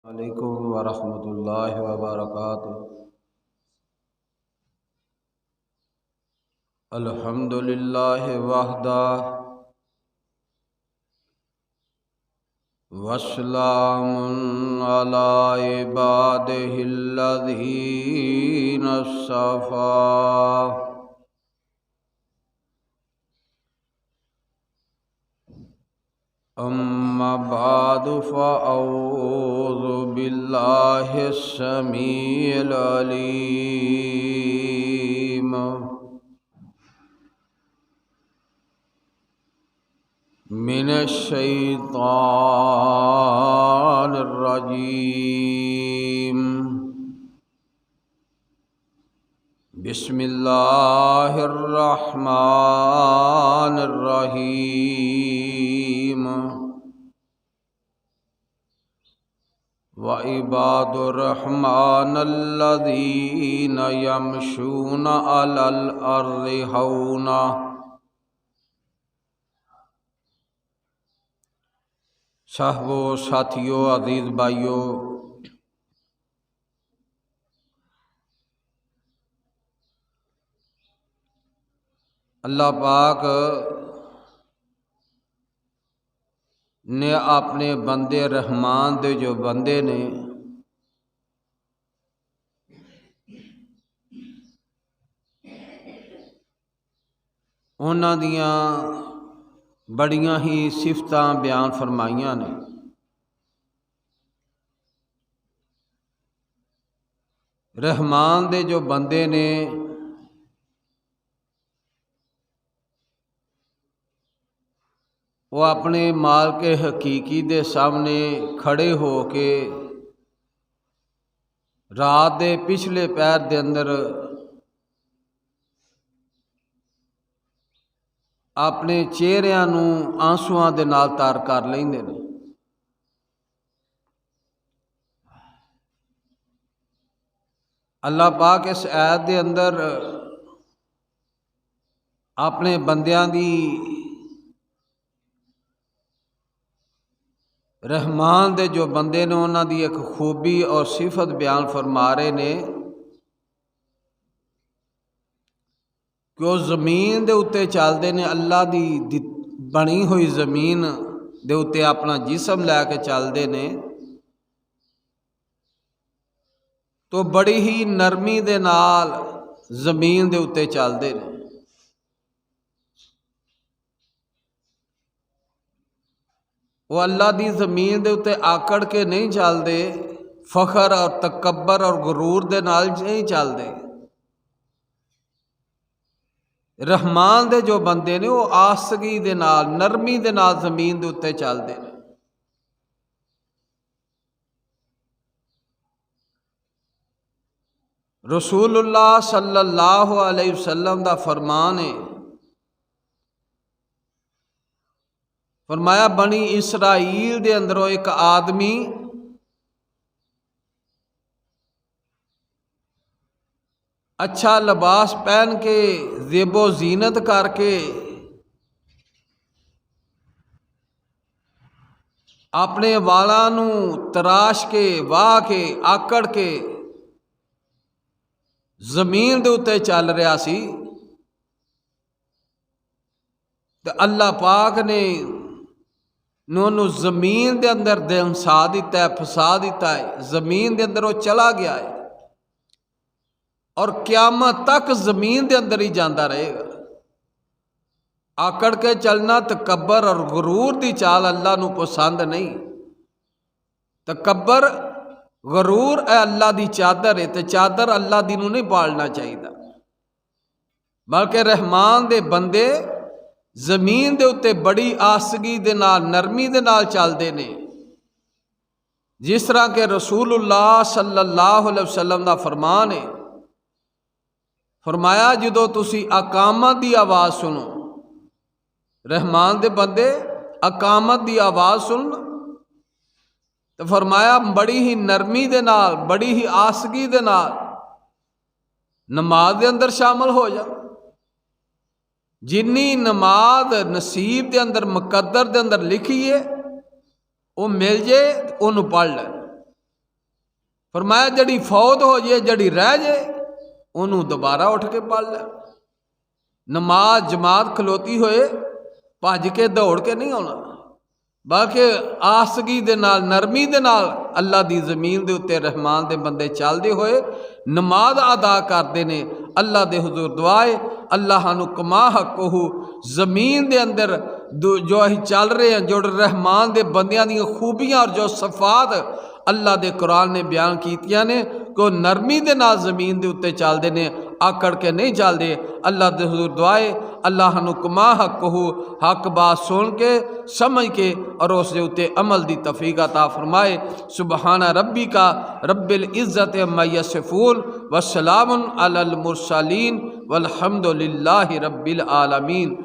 علیکم ورحمۃ اللہ وبرکاتہ۔ الحمد للہ وحدہ وسلام علی عبادہ الذین اصطفیٰ۔ اما بعد فاعوذ باللہ السمیع العلیم من الشیطان الرجیم۔ بسم اللہ الرحمن الرحیم۔ وعباد الرحمن الذین یمشون علی الارض ہونا۔ صاحبو، ساتھیو، عزیز بھائیو، اللہ پاک نے اپنے بندے رحمان دے جو بندے نے انہاں دیاں بڑیاں ہی صفتاں بیان فرمائیاں نے۔ رحمان دے جو بندے نے وہ اپنے مالک حقیقی دے سامنے کھڑے ہو کے رات دے پچھلے پہر دے اندر اپنے چہریاں نوں آنسواں دے نال تار کر لیندے نے۔ اللہ پاک اس آیت دے اندر اپنے بندیاں دی رحمان دے جو بندے نے انہاں دی ایک خوبی اور صفت بیان فرما رہے نے کہ وہ زمین دے اتے چلدے نے، اللہ دی بنی ہوئی زمین دے اتے اپنا جسم لے کے چلدے نے تو بڑی ہی نرمی دے نال زمین دے اتے چلدے نے۔ وہ اللہ دی زمین دے اتے آکڑ کے نہیں چلدے، فخر اور تکبر اور غرور دے نال نہیں چلدے۔ رحمان دے جو بندے نے وہ آسگی دے نال، نرمی دے نال زمین دے اتے چلدے نے۔ رسول اللہ صلی اللہ علیہ وسلم دا فرمان ہے، فرمایا بنی اسرائیل دے اندروں ایک آدمی اچھا لباس پہن کے زیب و زینت کر کے اپنے والاں نوں تراش کے واہ کے آکڑ کے زمین دے اتے چل رہا سی تو اللہ پاک نے انہوں زمین دے اندر دھنسا دیتا ہے، پھسا دیتا ہے، زمین دے اندر وہ چلا گیا ہے اور قیامت تک زمین دے اندر ہی جاندہ رہے گا۔ آکڑ کے چلنا تکبر اور غرور دی چال اللہ نو پسند نہیں۔ تکبر غرور اے اللہ دی چادر ہے تے چادر اللہ دی نو نہیں پالنا چاہیے، بلکہ رحمان دے بندے زمین دے اتے بڑی آسگی دے نال، نرمی دے نال چلدے نے، جس طرح کہ رسول اللہ صلی اللہ علیہ وسلم دا فرمان ہے، فرمایا جدو تسی اقامت دی آواز سنو، رحمان دے بندے اقامت دی آواز سن تو فرمایا بڑی ہی نرمی دے نال، بڑی ہی آسگی دے نال نماز دے اندر شامل ہو جا۔ جنی نماز نصیب دے اندر، مقدر دے اندر لکھی ہے وہ مل جائے انہوں پڑھ لے۔ فرمایا جڑی فوت ہو جائے جڑی رہ جائے انہوں دوبارہ اٹھ کے پڑھ لے۔ نماز جماعت کھلوتی ہوئے بھج کے دوڑ کے نہیں ہونا، بلکہ آسگی دے نال نرمی دے نال اللہ دی زمین دے اتے رحمان دے بندے چل دے ہوئے نماز ادا کرتے نے۔ اللہ دے حضور دعائے اللہ ہانو کما حقہ زمین دے اندر جو ہی چل رہے ہیں جو رحمان دے بندیاں دی خوبیاں اور جو صفات اللہ دے قرآن نے بیان کیتیاں نے کہ نرمی دے نال زمین دے اتے چل دے نے، آکڑ کے نہیں چل دے۔ اللہ دے حضور دعائے اللہ ہنو کما حقہ حق بات سن کے سمجھ کے اور اس دے اتے عمل دی توفیق عطا فرمائے۔ سبحان ربی کا رب العزت عما یصفون وسلام علی المرسلین والحمد للہ رب العالمین۔